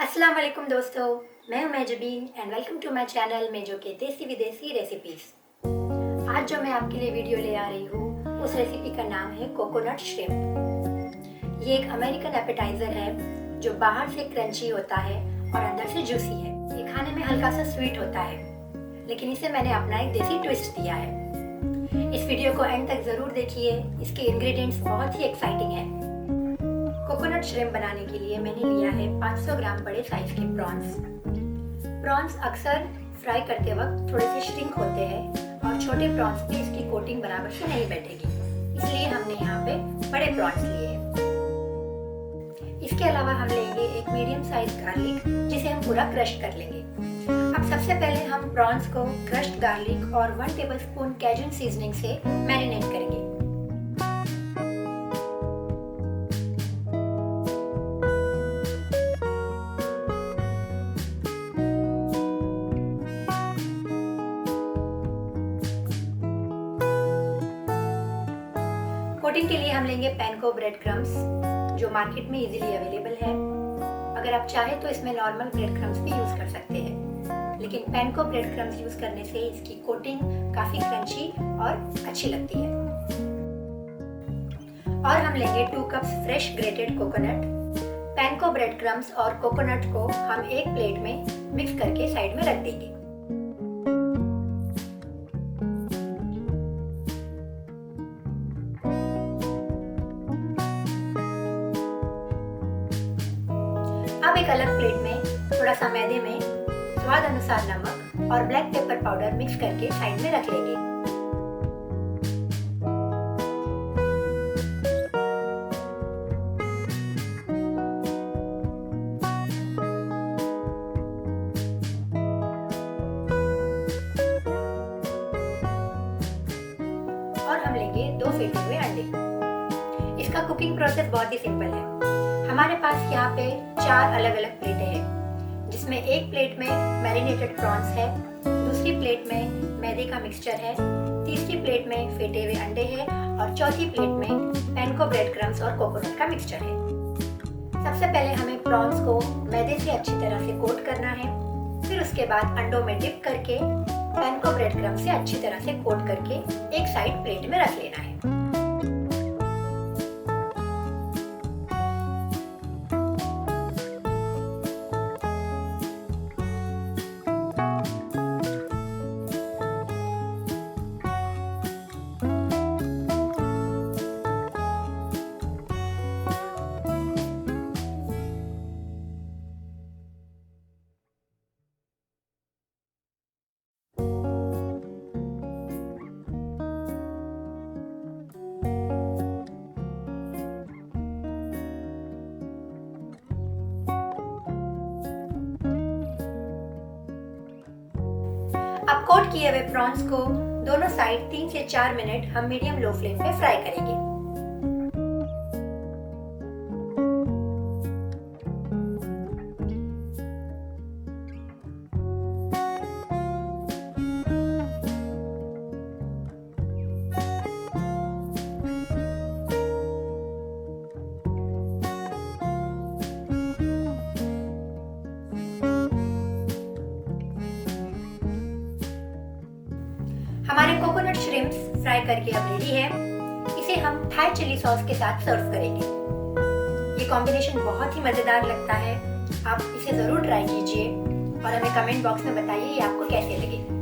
अस्सलाम वालेकुम दोस्तों, मैं हूं Mehjabeen and welcome to my channel मेजो के देसी विदेशी रेसिपीज। आज जो मैं आपके लिए वीडियो ले आ रही हूँ उस रेसिपी का नाम है कोकोनट श्रिम्प। ये एक अमेरिकन एपेटाइजर है जो बाहर से क्रंची होता है और अंदर से जूसी है। ये खाने में हल्का सा स्वीट होता है, लेकिन इसे मैंने अपना एक देसी ट्विस्ट दिया है। इस वीडियो को एंड तक ज़रूर देखिए, इसके इंग्रेडिएंट्स बहुत ही एक्साइटिंग है। कोकोनट श्रिम्प बनाने के लिए मैंने लिया है 500 ग्राम बड़े साइज के प्रॉन्स। प्रॉन्स अक्सर फ्राई करते वक्त थोड़े से श्रिंक होते हैं और छोटे प्रॉन्स पे इसकी कोटिंग बराबर से नहीं बैठेगी, इसलिए हमने यहाँ पे बड़े प्रॉन्स लिए हैं। इसके अलावा हम लेंगे एक मीडियम साइज गार्लिक जिसे हम पूरा क्रश कर लेंगे। अब सबसे पहले हम प्रॉन्स को क्रश्ड गार्लिक और 1 टेबलस्पून कैजुन सीजनिंग से मैरिनेट करेंगे। कोटिंग के लिए हम लेंगे पैनको ब्रेड क्रम्स जो मार्केट में इजीली अवेलेबल है। अगर आप चाहें तो इसमें नॉर्मल ब्रेड क्रम्स भी यूज कर सकते हैं, लेकिन पैनको ब्रेड क्रम्स यूज करने से इसकी कोटिंग काफी क्रंची और अच्छी लगती है। और हम लेंगे 2 cups fresh grated coconut. Panko bread crumbs और कोकोनट को हम एक प्लेट में मिक्स करके साइड में रख देंगे। अब एक अलग प्लेट में थोड़ा सा मैदे में स्वाद अनुसार नमक और ब्लैक पेपर पाउडर मिक्स करके साइड में रख लेंगे। और हम लेंगे 2 फेंटे हुए अंडे। इसका कुकिंग प्रोसेस बहुत ही सिंपल है। हमारे पास यहाँ पे 4 अलग अलग प्लेटें हैं, जिसमें एक प्लेट में मैरिनेटेड प्रॉन्स है, दूसरी प्लेट में मैदे का मिक्सचर है, तीसरी प्लेट में फेंटे हुए अंडे हैं और चौथी प्लेट में पैनको ब्रेड क्रम्स और कोकोनट का मिक्सचर है। सबसे पहले हमें प्रॉन्स को मैदे से अच्छी तरह से कोट करना है, फिर उसके बाद अंडों में डिप करके पैनको ब्रेड क्रम्स से अच्छी तरह से कोट करके एक साइड प्लेट में रख लेना है। अब कोट किए हुए प्रॉन्स को दोनों साइड 3 से 4 मिनट हम मीडियम लो फ्लेम पे फ्राई करेंगे। हमारे कोकोनट श्रिम्प्स फ्राई करके अब रेडी है। इसे हम थाई चिली सॉस के साथ सर्व करेंगे। ये कॉम्बिनेशन बहुत ही मज़ेदार लगता है। आप इसे ज़रूर ट्राई कीजिए और हमें कमेंट बॉक्स में बताइए ये आपको कैसे लगे।